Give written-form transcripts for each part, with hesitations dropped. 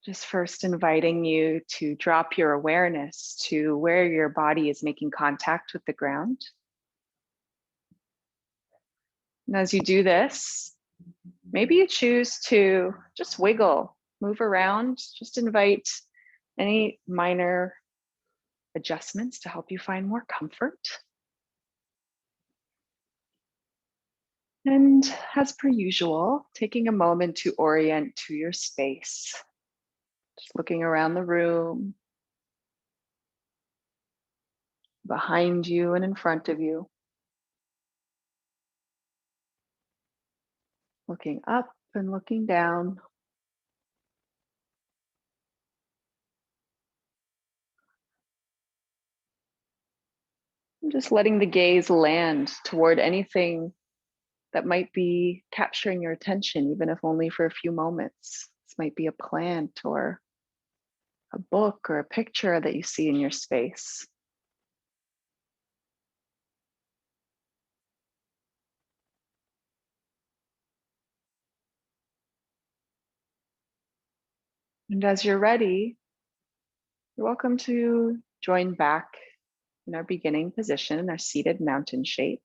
Just first inviting you to drop your awareness to where your body is making contact with the ground. And as you do this, maybe you choose to just wiggle, move around, just invite any minor adjustments to help you find more comfort. And as per usual, taking a moment to orient to your space. Just looking around the room, behind you and in front of you. Looking up and looking down. And just letting the gaze land toward anything that might be capturing your attention, even if only for a few moments. This might be a plant or a book or a picture that you see in your space. And as you're ready, you're welcome to join back in our beginning position, our seated mountain shape,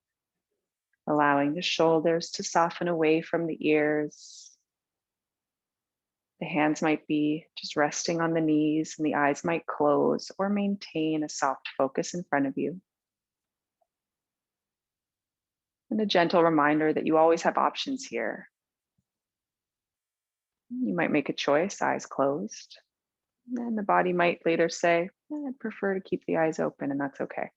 allowing the shoulders to soften away from the ears. The hands might be just resting on the knees and the eyes might close or maintain a soft focus in front of you. And a gentle reminder that you always have options here. You might make a choice, eyes closed. And the body might later say, I'd prefer to keep the eyes open, and that's okay.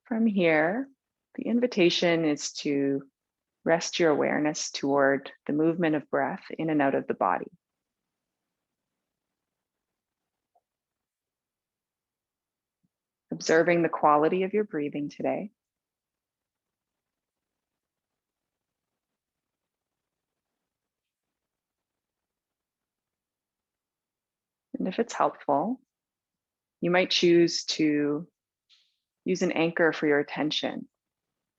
From here, the invitation is to rest your awareness toward the movement of breath in and out of the body. Observing the quality of your breathing today. And if it's helpful, you might choose to use an anchor for your attention,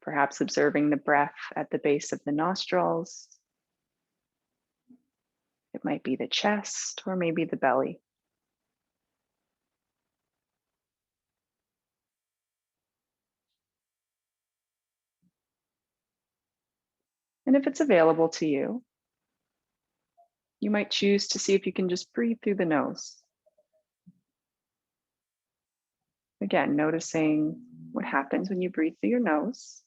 perhaps observing the breath at the base of the nostrils. It might be the chest or maybe the belly. And if it's available to you, you might choose to see if you can just breathe through the nose. Again, noticing what happens when you breathe through your nose.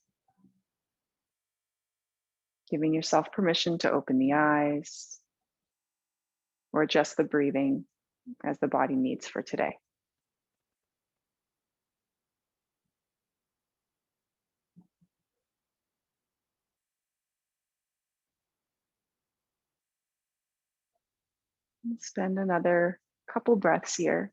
Giving yourself permission to open the eyes or adjust the breathing as the body needs for today. Spend another couple breaths here.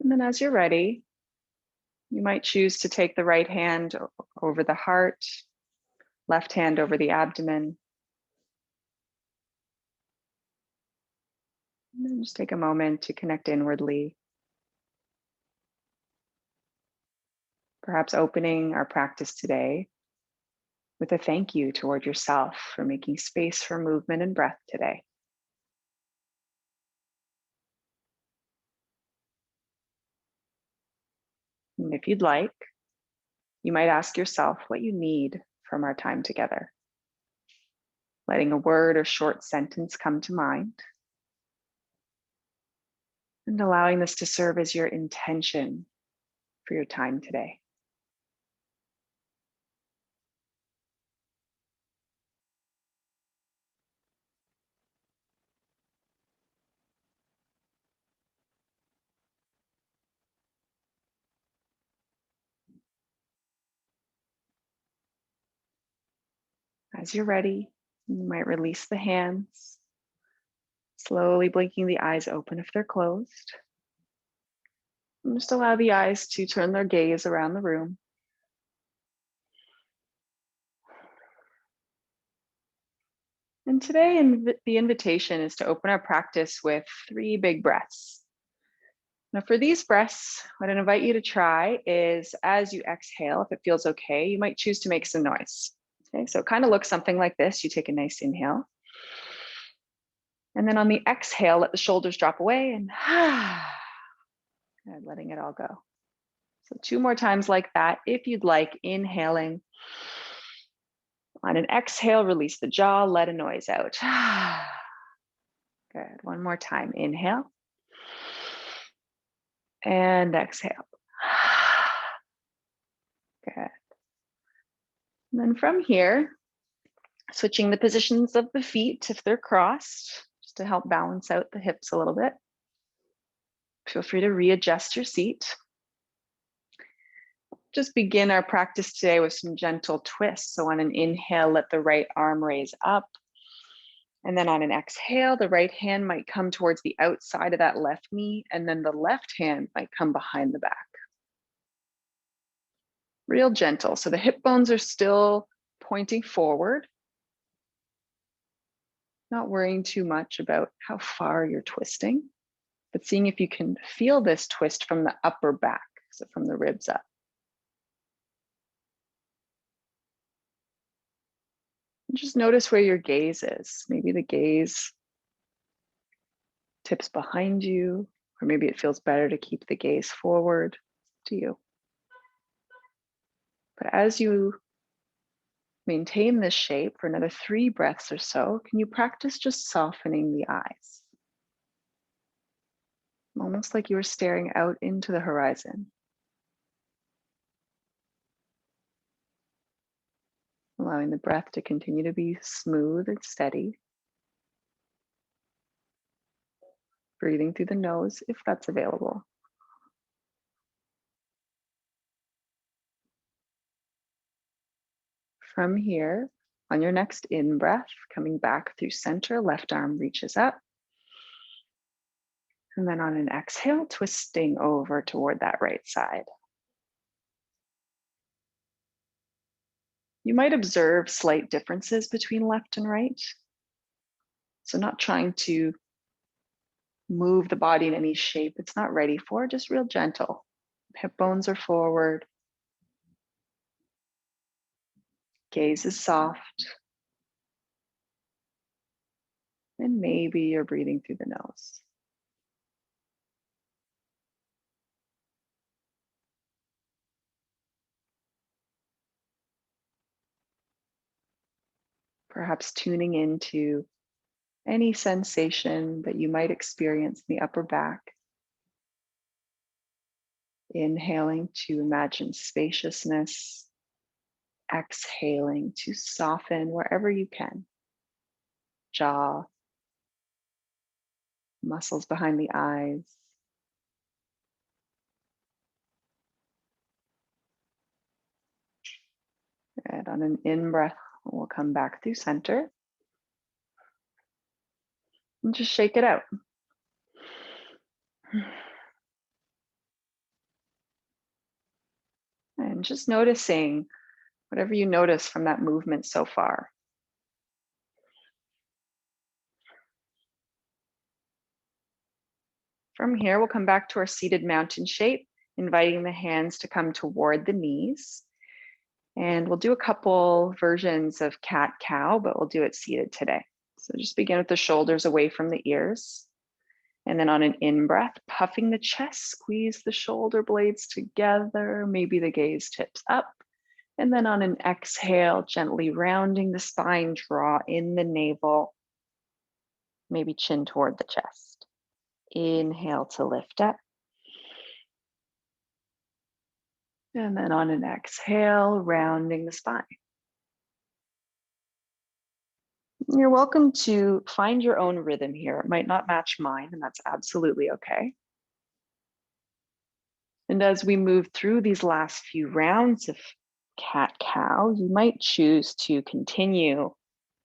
And then as you're ready, you might choose to take the right hand over the heart, left hand over the abdomen. And then just take a moment to connect inwardly. Perhaps opening our practice today with a thank you toward yourself for making space for movement and breath today. And if you'd like, you might ask yourself what you need from our time together. Letting a word or short sentence come to mind. And allowing this to serve as your intention for your time today. As you're ready, you might release the hands, slowly blinking the eyes open if they're closed. And just allow the eyes to turn their gaze around the room. And today, the invitation is to open our practice with 3 big breaths. Now, for these breaths, what I'd invite you to try is as you exhale, if it feels okay, you might choose to make some noise. Okay, so it kind of looks something like this. You take a nice inhale. And then on the exhale, let the shoulders drop away and letting it all go. So 2 more times like that. If you'd like, inhaling. On an exhale, release the jaw, let a noise out. Good. One more time. Inhale. And exhale. Good. And then from here, switching the positions of the feet if they're crossed, just to help balance out the hips a little bit. Feel free to readjust your seat. Just begin our practice today with some gentle twists. So on an inhale, let the right arm raise up. And then on an exhale, the right hand might come towards the outside of that left knee, and then the left hand might come behind the back. Real gentle. So the hip bones are still pointing forward. Not worrying too much about how far you're twisting, but seeing if you can feel this twist from the upper back, so from the ribs up. And just notice where your gaze is. Maybe the gaze tips behind you, or maybe it feels better to keep the gaze forward. To you. But as you maintain this shape for another 3 breaths or so, can you practice just softening the eyes? Almost like you were staring out into the horizon. Allowing the breath to continue to be smooth and steady. Breathing through the nose if that's available. From here, on your next in-breath, coming back through center, left arm reaches up. And then on an exhale, twisting over toward that right side. You might observe slight differences between left and right. So not trying to move the body in any shape it's not ready for, just real gentle. Hip bones are forward. Gaze is soft. And maybe you're breathing through the nose. Perhaps tuning into any sensation that you might experience in the upper back. Inhaling to imagine spaciousness. Exhaling to soften wherever you can. Jaw, muscles behind the eyes. And on an in-breath, we'll come back through center. And just shake it out. And just noticing whatever you notice from that movement so far. From here, we'll come back to our seated mountain shape, inviting the hands to come toward the knees. And we'll do a couple versions of cat-cow, but we'll do it seated today. So just begin with the shoulders away from the ears. And then on an in-breath, puffing the chest, squeeze the shoulder blades together. Maybe the gaze tips up. And then on an exhale, gently rounding the spine, draw in the navel. Maybe chin toward the chest. Inhale to lift up. And then on an exhale, rounding the spine. You're welcome to find your own rhythm here. It might not match mine, and that's absolutely okay. And as we move through these last few rounds of cat-cow, you might choose to continue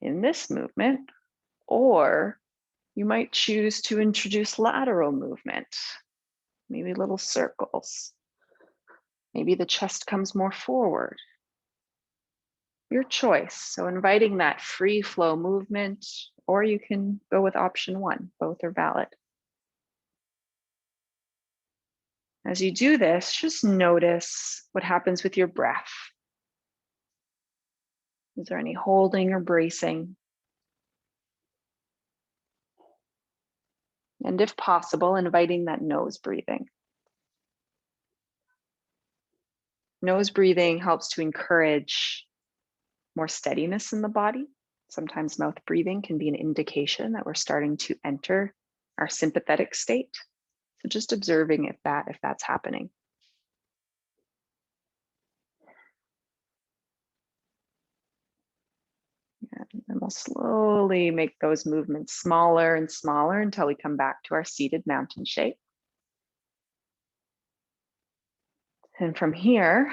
in this movement, or you might choose to introduce lateral movement, maybe little circles. Maybe the chest comes more forward. Your choice. So inviting that free flow movement, or you can go with option one. Both are valid. As you do this, just notice what happens with your breath. Is there any holding or bracing? And if possible, inviting that nose breathing. Nose breathing helps to encourage more steadiness in the body. Sometimes mouth breathing can be an indication that we're starting to enter our sympathetic state. So just observing if that's happening. And then we'll slowly make those movements smaller and smaller until we come back to our seated mountain shape. And from here,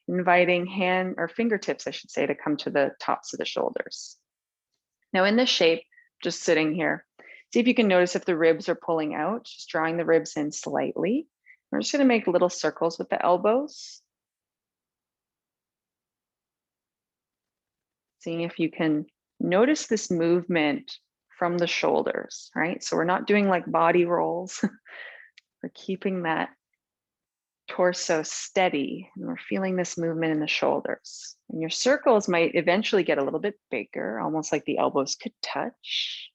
inviting hand or fingertips, I should say, to come to the tops of the shoulders. Now in this shape, just sitting here, see if you can notice if the ribs are pulling out, just drawing the ribs in slightly. We're just going to make little circles with the elbows. Seeing if you can notice this movement from the shoulders, right? So we're not doing like body rolls. We're keeping that torso steady, and we're feeling this movement in the shoulders. And your circles might eventually get a little bit bigger, almost like the elbows could touch.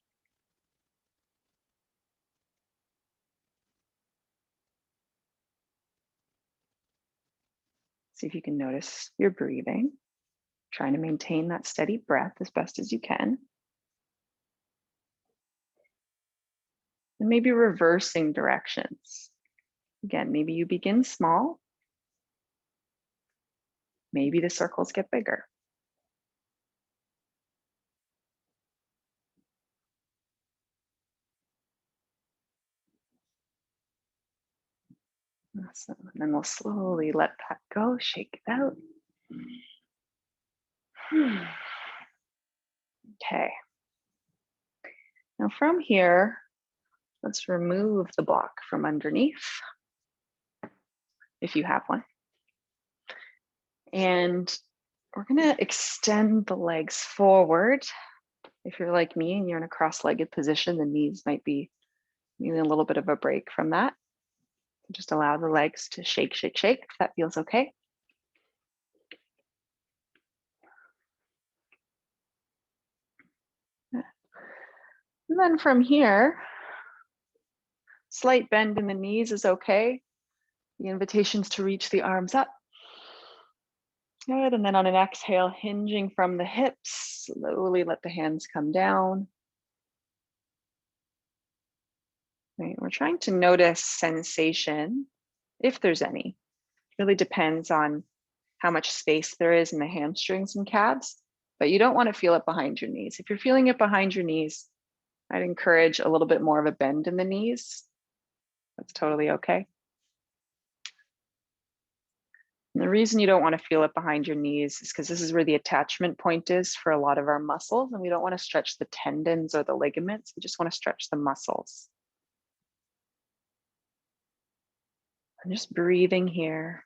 See if you can notice your breathing, trying to maintain that steady breath as best as you can. And maybe reversing directions. Again, maybe you begin small. Maybe the circles get bigger. Awesome. And then we'll slowly let that go, shake it out. Okay. Now from here, let's remove the block from underneath, if you have one. And we're gonna extend the legs forward. If you're like me and you're in a cross-legged position, the knees might be needing a little bit of a break from that. Just allow the legs to shake, shake, shake, if that feels okay. And then from here, slight bend in the knees is okay. The invitation is to reach the arms up. Good, and then on an exhale, hinging from the hips, slowly let the hands come down. Right, we're trying to notice sensation, if there's any. It really depends on how much space there is in the hamstrings and calves, but you don't want to feel it behind your knees. If you're feeling it behind your knees, I'd encourage a little bit more of a bend in the knees. That's totally okay. And the reason you don't want to feel it behind your knees is because this is where the attachment point is for a lot of our muscles, and we don't want to stretch the tendons or the ligaments. We just want to stretch the muscles. I'm just breathing here.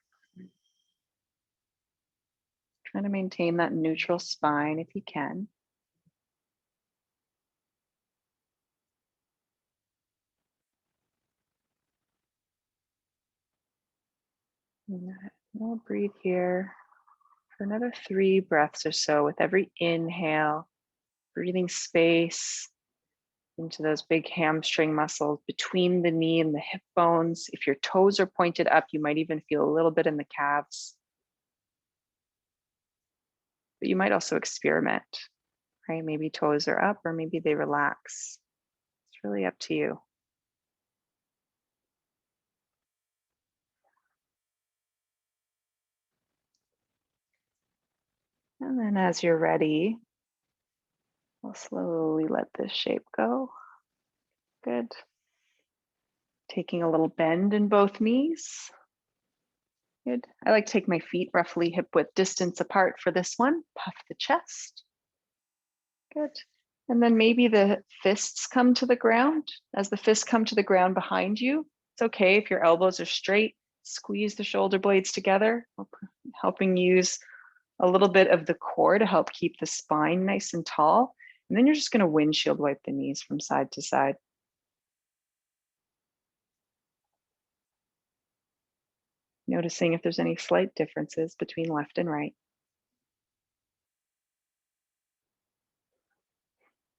Trying to maintain that neutral spine if you can. We'll breathe here for another 3 breaths or so with every inhale, breathing space into those big hamstring muscles between the knee and the hip bones. If your toes are pointed up, you might even feel a little bit in the calves. But you might also experiment, right? Maybe toes are up or maybe they relax. It's really up to you. And then as you're ready, we'll slowly let this shape go. Good. Taking a little bend in both knees. Good. I like to take my feet roughly hip width distance apart for this one. Puff the chest. Good. And then maybe the fists come to the ground. As the fists come to the ground behind you, it's okay if your elbows are straight. Squeeze the shoulder blades together, helping use a little bit of the core to help keep the spine nice and tall. And then you're just going to windshield wipe the knees from side to side. Noticing if there's any slight differences between left and right.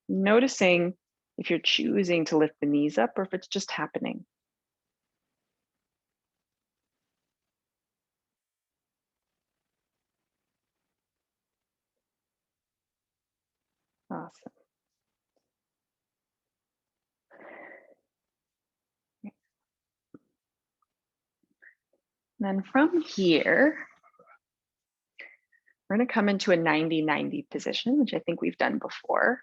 Noticing if you're choosing to lift the knees up or if it's just happening. Awesome. Then from here, we're going to come into a 90-90 position, which I think we've done before.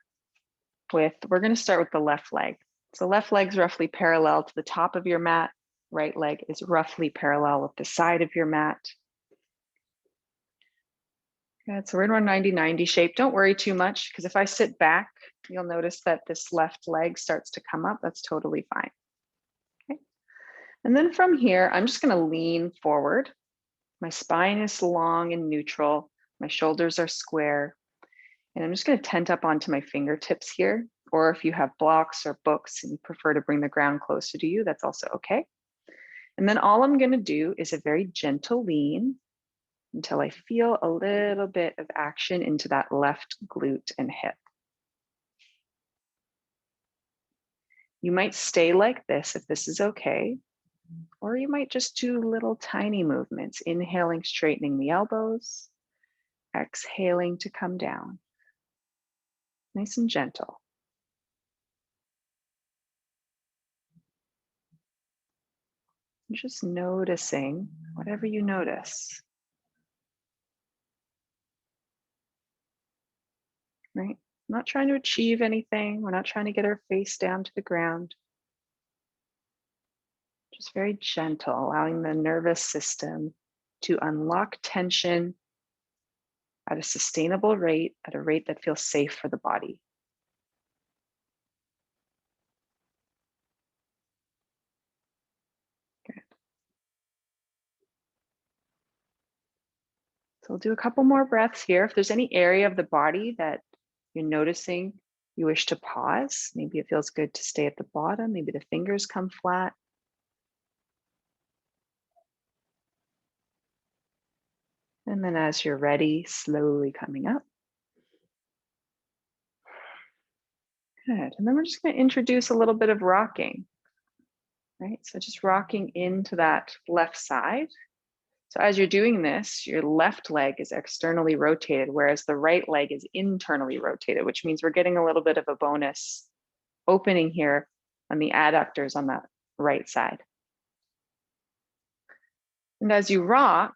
We're going to start with the left leg. So left leg's roughly parallel to the top of your mat. Right leg is roughly parallel with the side of your mat. Good, so we're in our 90-90 shape. Don't worry too much, because if I sit back, you'll notice that this left leg starts to come up. That's totally fine. Okay. And then from here, I'm just going to lean forward. My spine is long and neutral. My shoulders are square. And I'm just going to tent up onto my fingertips here. Or if you have blocks or books and you prefer to bring the ground closer to you, that's also okay. And then all I'm going to do is a very gentle lean until I feel a little bit of action into that left glute and hip. You might stay like this if this is okay, or you might just do little tiny movements, inhaling, straightening the elbows, exhaling to come down. Nice and gentle. Just noticing whatever you notice. Right? Not trying to achieve anything. We're not trying to get our face down to the ground. Just very gentle, allowing the nervous system to unlock tension at a sustainable rate, at a rate that feels safe for the body. Good. So we'll do a couple more breaths here. If there's any area of the body that you're noticing you wish to pause, maybe it feels good to stay at the bottom, maybe the fingers come flat. And then as you're ready, slowly coming up. Good. And then we're just going to introduce a little bit of rocking, right? So just rocking into that left side. So as you're doing this, your left leg is externally rotated, whereas the right leg is internally rotated, which means we're getting a little bit of a bonus opening here on the adductors on that right side. And as you rock,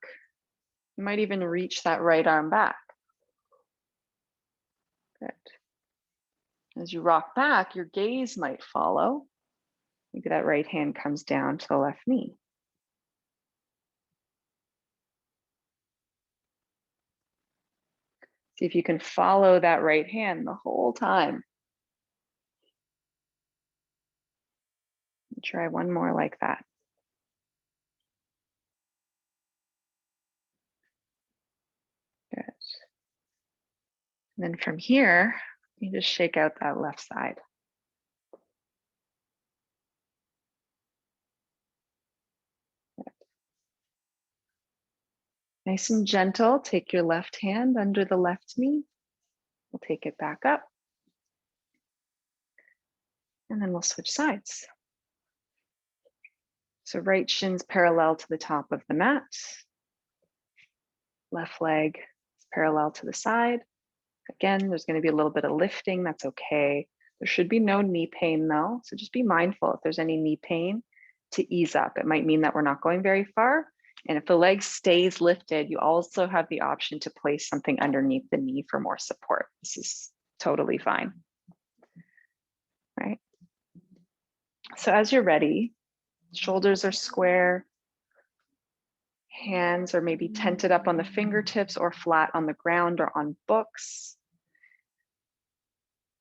you might even reach that right arm back. Good. As you rock back, your gaze might follow. Maybe that right hand comes down to the left knee. See if you can follow that right hand the whole time. Try one more like that. Good. And then from here, you just shake out that left side. Good. Nice and gentle, take your left hand under the left knee. We'll take it back up. And then we'll switch sides. So right shin's parallel to the top of the mat. Left leg is parallel to the side. Again, there's going to be a little bit of lifting. That's okay. There should be no knee pain though. So just be mindful if there's any knee pain to ease up. It might mean that we're not going very far. And if the leg stays lifted, you also have the option to place something underneath the knee for more support. This is totally fine. Right? So as you're ready, shoulders are square. Hands are maybe tented up on the fingertips or flat on the ground or on books.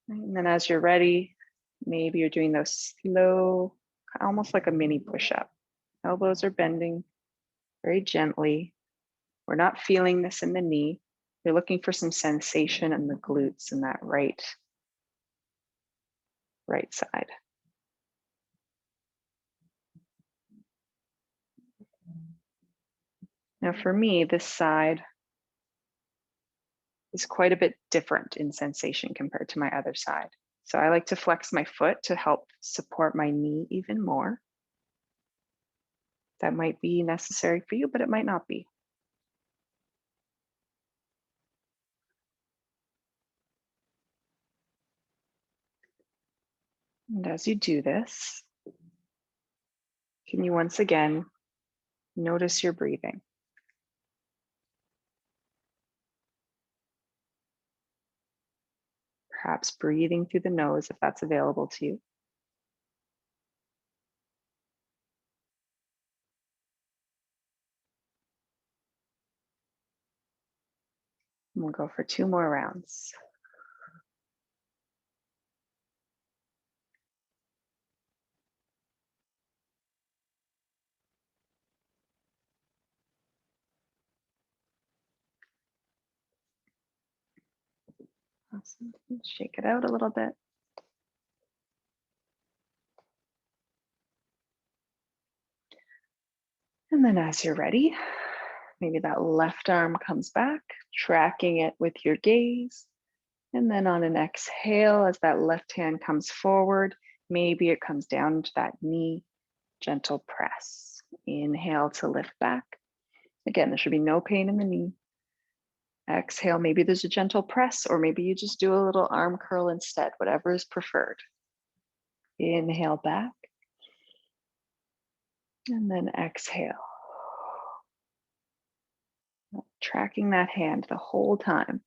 And then as you're ready, maybe you're doing those slow, almost like a mini push-up. Elbows are bending very gently. We're not feeling this in the knee. You're looking for some sensation in the glutes in that right side. Now for me, this side is quite a bit different in sensation compared to my other side. So I like to flex my foot to help support my knee even more. That might be necessary for you, but it might not be. And as you do this, can you once again notice your breathing? Perhaps breathing through the nose if that's available to you. And we'll go for 2 more rounds. Awesome. Shake it out a little bit. And then as you're ready, maybe that left arm comes back, tracking it with your gaze. And then on an exhale, as that left hand comes forward, maybe it comes down to that knee, gentle press. Inhale to lift back. Again, there should be no pain in the knee. Exhale, maybe there's a gentle press, or maybe you just do a little arm curl instead, whatever is preferred. Inhale back. And then exhale. Tracking that hand the whole time.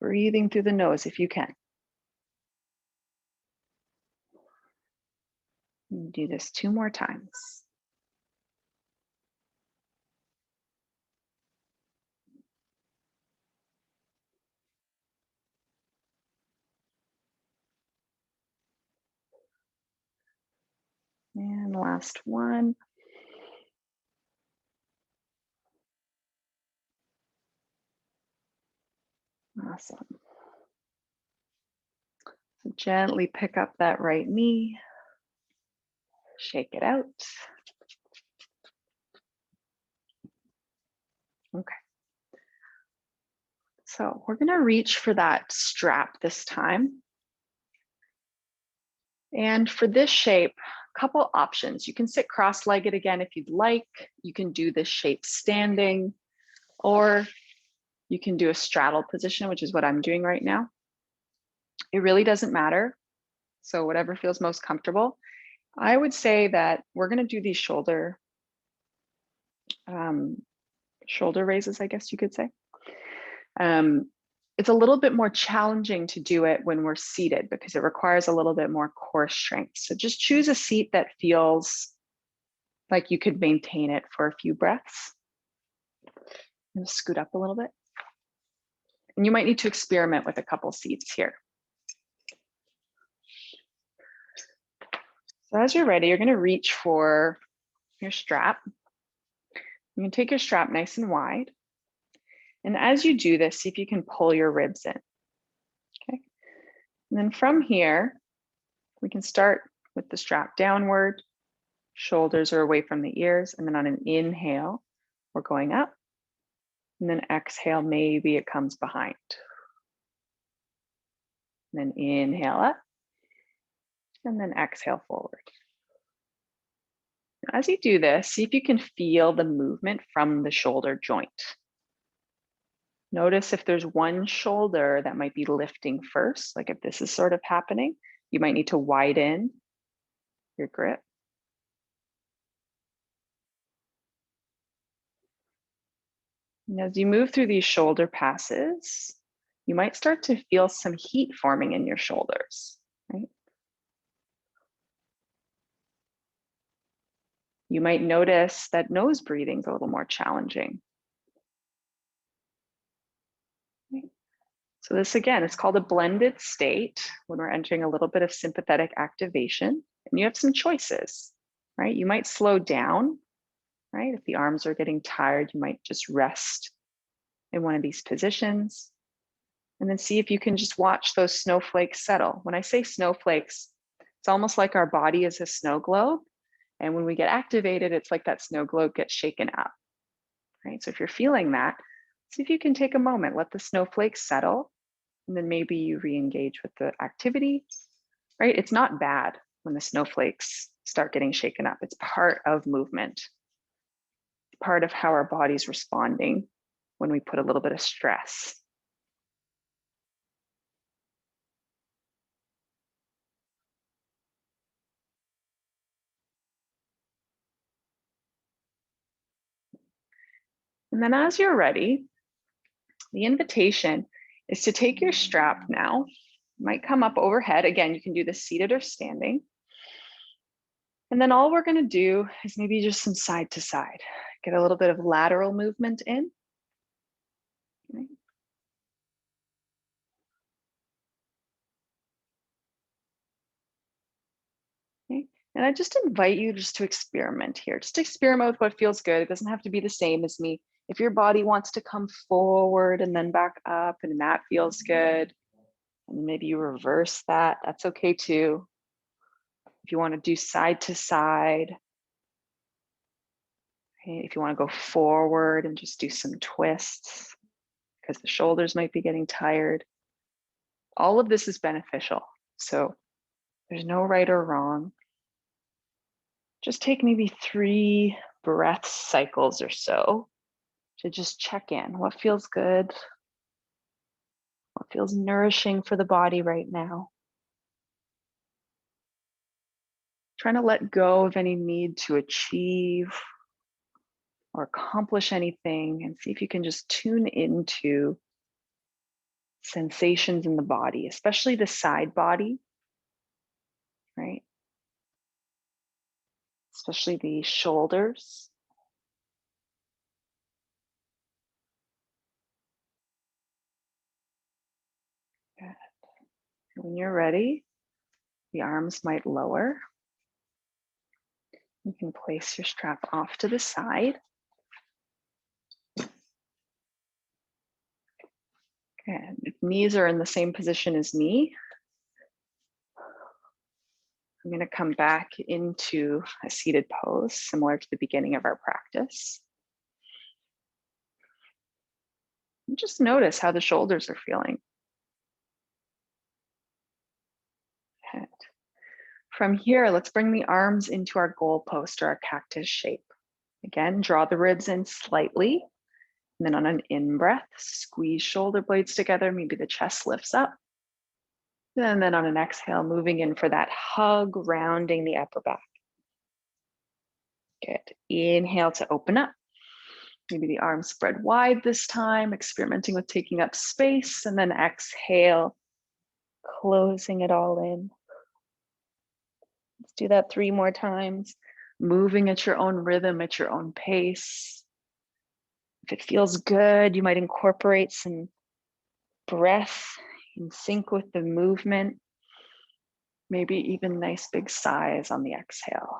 Breathing through the nose if you can. And do this 2 more times. And last one. Awesome. So gently pick up that right knee. Shake it out. Okay. So we're going to reach for that strap this time. And for this shape, a couple options. You can sit cross-legged again if you'd like. You can do this shape standing, or you can do a straddle position, which is what I'm doing right now. It really doesn't matter. So whatever feels most comfortable. I would say that we're going to do these shoulder raises, I guess you could say. It's a little bit more challenging to do it when we're seated because it requires a little bit more core strength. So just choose a seat that feels like you could maintain it for a few breaths. And scoot up a little bit. And you might need to experiment with a couple seats here. So as you're ready, you're going to reach for your strap. You can take your strap nice and wide. And as you do this, see if you can pull your ribs in. Okay. And then from here, we can start with the strap downward, shoulders are away from the ears, and then on an inhale, we're going up. And then exhale, maybe it comes behind. And then inhale up, and then exhale forward. As you do this, see if you can feel the movement from the shoulder joint. Notice if there's one shoulder that might be lifting first, like if this is sort of happening, you might need to widen your grip. And as you move through these shoulder passes, you might start to feel some heat forming in your shoulders, right? You might notice that nose breathing is a little more challenging. So this, again, it's called a blended state when we're entering a little bit of sympathetic activation, and you have some choices, right? You might slow down, right? If the arms are getting tired, you might just rest in one of these positions. And then see if you can just watch those snowflakes settle. When I say snowflakes, it's almost like our body is a snow globe. And when we get activated, it's like that snow globe gets shaken up, right? So if you're feeling that, see if you can take a moment, let the snowflakes settle, and then maybe you re-engage with the activity, right? It's not bad when the snowflakes start getting shaken up. It's part of movement, part of how our body's responding when we put a little bit of stress. And then as you're ready, the invitation is to take your strap now. It might come up overhead. Again, you can do this seated or standing. And then all we're going to do is maybe just some side to side. Get a little bit of lateral movement in. Okay. Okay. And I just invite you just to experiment here. Just experiment with what feels good. It doesn't have to be the same as me. If your body wants to come forward and then back up and that feels good, and maybe you reverse that, that's okay too. If you want to do side to side, okay, if you want to go forward and just do some twists because the shoulders might be getting tired, all of this is beneficial. So there's no right or wrong. Just take maybe 3 breath cycles or so to just check in. What feels good? What feels nourishing for the body right now? Trying to let go of any need to achieve or accomplish anything and see if you can just tune into sensations in the body, especially the side body, right? Especially the shoulders. Good. When you're ready, the arms might lower. You can place your strap off to the side. And if knees are in the same position as me, I'm going to come back into a seated pose, similar to the beginning of our practice. And just notice how the shoulders are feeling. Good. From here, let's bring the arms into our goalpost or our cactus shape. Again, draw the ribs in slightly. And then on an in-breath, squeeze shoulder blades together. Maybe the chest lifts up. And then on an exhale, moving in for that hug, rounding the upper back. Good. Inhale to open up. Maybe the arms spread wide this time, experimenting with taking up space. And then exhale, closing it all in. Let's do that 3 more times. Moving at your own rhythm, at your own pace. If it feels good, you might incorporate some breath in sync with the movement. Maybe even nice big sighs on the exhale.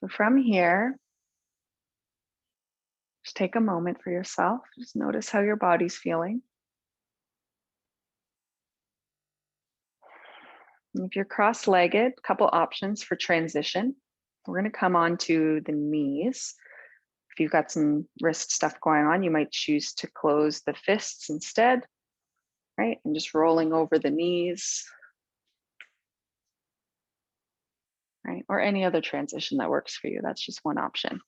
So from here, just take a moment for yourself. Just notice how your body's feeling. And if you're cross-legged, a couple options for transition. We're going to come on to the knees. If you've got some wrist stuff going on, you might choose to close the fists instead, right? And just rolling over the knees, right? Or any other transition that works for you. That's just one option.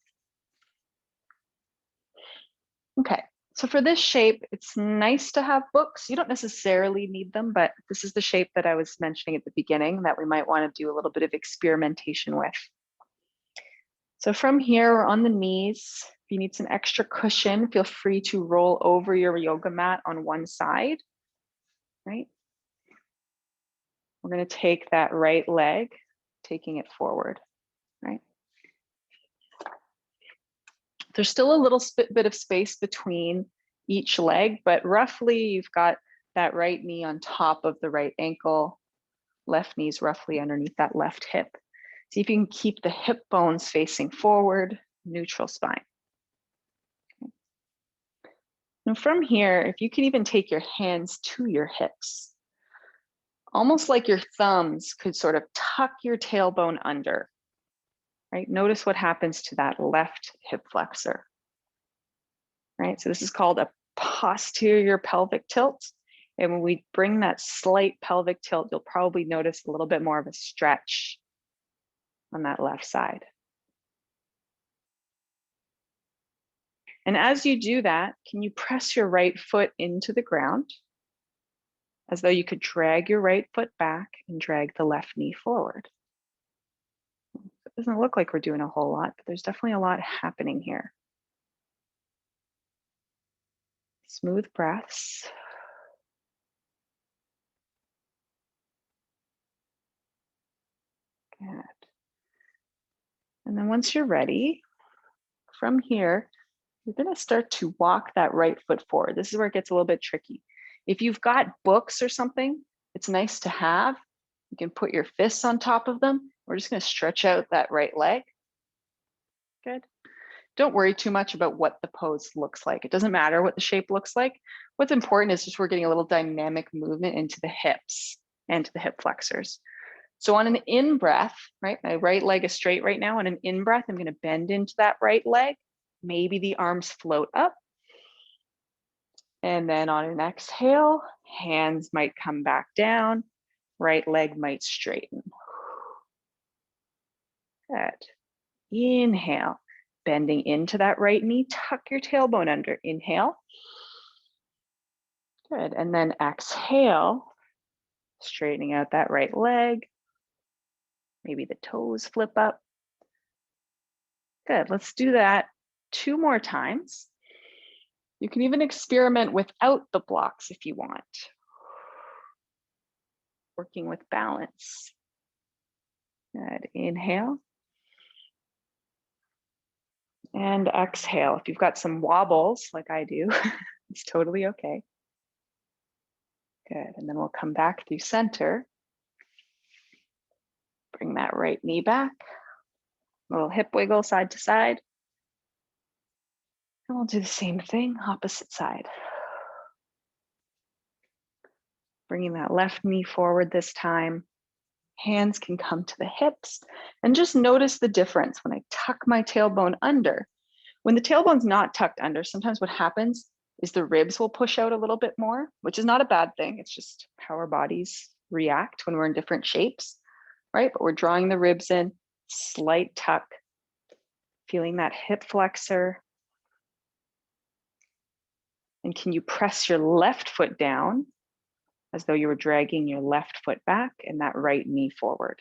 Okay, so for this shape, it's nice to have books. You don't necessarily need them, but this is the shape that I was mentioning at the beginning that we might want to do a little bit of experimentation with. So from here, we're on the knees. If you need some extra cushion, feel free to roll over your yoga mat on one side, right? We're going to take that right leg, taking it forward, right? There's still a little bit of space between each leg, but roughly you've got that right knee on top of the right ankle, left knee's roughly underneath that left hip. See if you can keep the hip bones facing forward, neutral spine. Okay. And from here, if you can even take your hands to your hips, almost like your thumbs could sort of tuck your tailbone under, right? Notice what happens to that left hip flexor, right? So this is called a posterior pelvic tilt. And when we bring that slight pelvic tilt, you'll probably notice a little bit more of a stretch on that left side. And as you do that, can you press your right foot into the ground as though you could drag your right foot back and drag the left knee forward? It doesn't look like we're doing a whole lot, but there's definitely a lot happening here. Smooth breaths. Good. And then once you're ready, from here, you're going to start to walk that right foot forward. This is where it gets a little bit tricky. If you've got books or something, it's nice to have. You can put your fists on top of them. We're just going to stretch out that right leg. Good. Don't worry too much about what the pose looks like. It doesn't matter what the shape looks like. What's important is just we're getting a little dynamic movement into the hips and to the hip flexors. So on an in breath, right, my right leg is straight right now. On an in breath, I'm going to bend into that right leg. Maybe the arms float up. And then on an exhale, hands might come back down. Right leg might straighten. Good. Inhale, bending into that right knee, tuck your tailbone under. Inhale. Good. And then exhale, straightening out that right leg. Maybe the toes flip up. Good. Let's do that 2 more times. You can even experiment without the blocks if you want. Working with balance. Good. Inhale. And exhale. If you've got some wobbles like I do, it's totally okay. Good. And then we'll come back through center. Bring that right knee back. A little hip wiggle side to side. And we'll do the same thing, opposite side. Bringing that left knee forward this time. Hands can come to the hips. And just notice the difference when I tuck my tailbone under. When the tailbone's not tucked under, sometimes what happens is the ribs will push out a little bit more, which is not a bad thing. It's just how our bodies react when we're in different shapes, right? But we're drawing the ribs in, slight tuck, feeling that hip flexor. And can you press your left foot down as though you were dragging your left foot back and that right knee forward?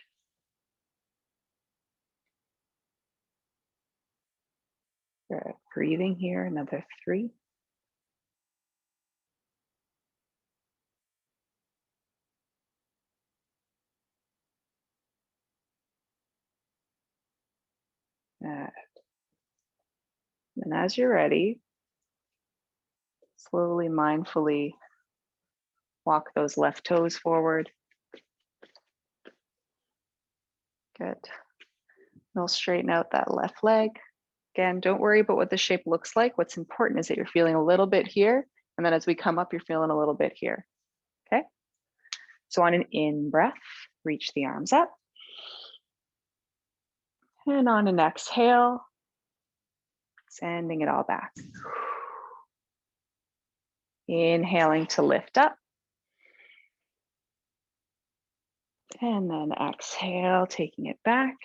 Good. Breathing here, another 3. Good. And as you're ready, slowly, mindfully walk those left toes forward. Good. We'll straighten out that left leg. Again, don't worry about what the shape looks like. What's important is that you're feeling a little bit here. And then as we come up, you're feeling a little bit here. Okay. So on an in breath, reach the arms up. And on an exhale, sending it all back. Inhaling to lift up. And then exhale, taking it back.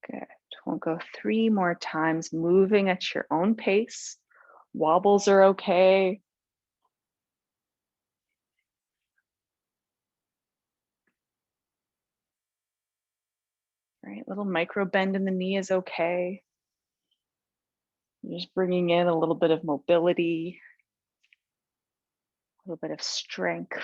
Good. We'll go 3 more times, moving at your own pace. Wobbles are okay. Right, little micro bend in the knee is okay. Just bringing in a little bit of mobility, a little bit of strength.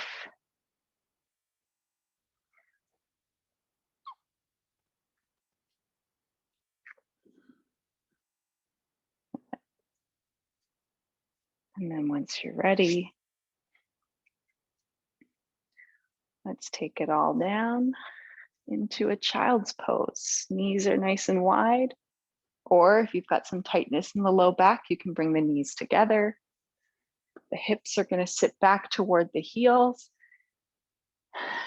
And then once you're ready, let's take it all down into a child's pose. Knees are nice and wide, or if you've got some tightness in the low back, you can bring the knees together. The hips are going to sit back toward the heels.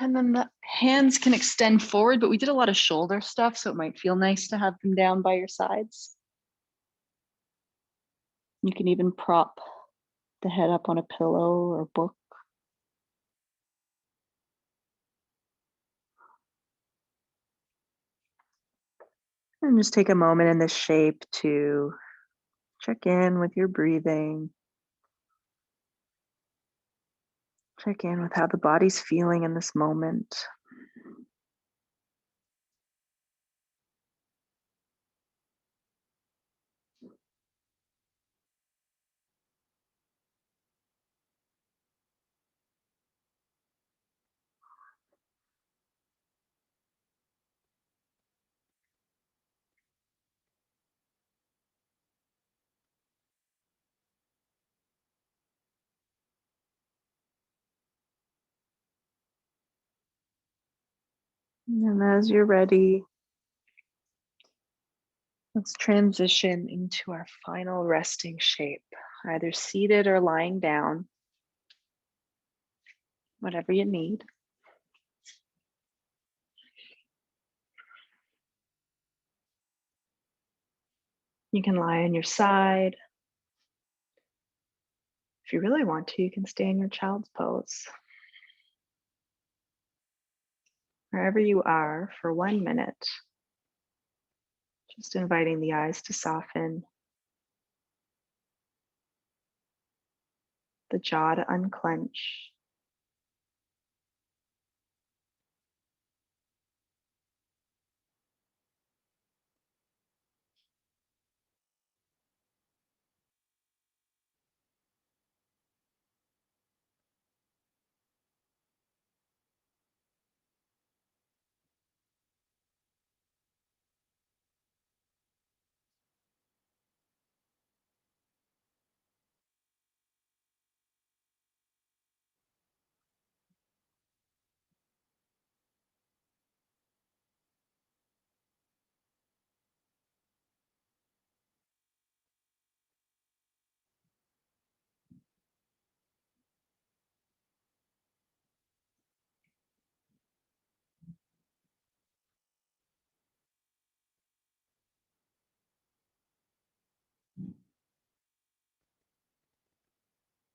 And then the hands can extend forward, but we did a lot of shoulder stuff, so it might feel nice to have them down by your sides. You can even prop the head up on a pillow or book. And just take a moment in this shape to check in with your breathing. Check in with how the body's feeling in this moment. And as you're ready, let's transition into our final resting shape, either seated or lying down, whatever you need. You can lie on your side. If you really want to, you can stay in your child's pose. Wherever you are for 1 minute, just inviting the eyes to soften, the jaw to unclench.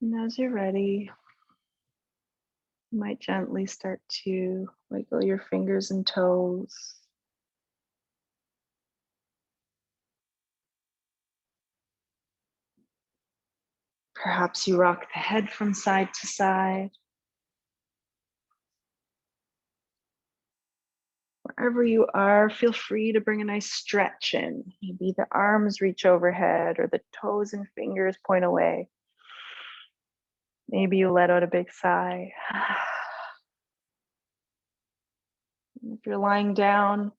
And as you're ready, you might gently start to wiggle your fingers and toes. Perhaps you rock the head from side to side. Wherever you are, feel free to bring a nice stretch in. Maybe the arms reach overhead or the toes and fingers point away. Maybe you let out a big sigh. If you're lying down,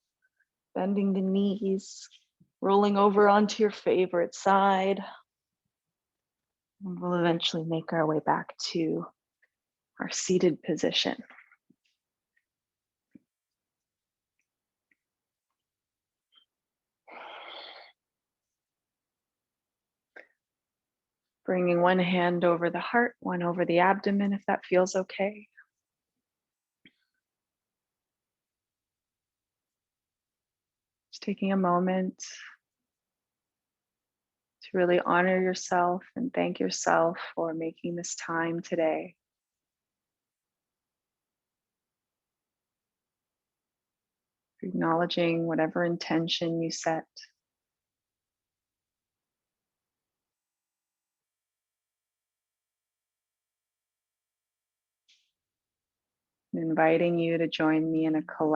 bending the knees, rolling over onto your favorite side, and we'll eventually make our way back to our seated position. Bringing one hand over the heart, one over the abdomen, if that feels okay. Just taking a moment to really honor yourself and thank yourself for making this time today. Acknowledging whatever intention you set. Inviting you to join me in a collective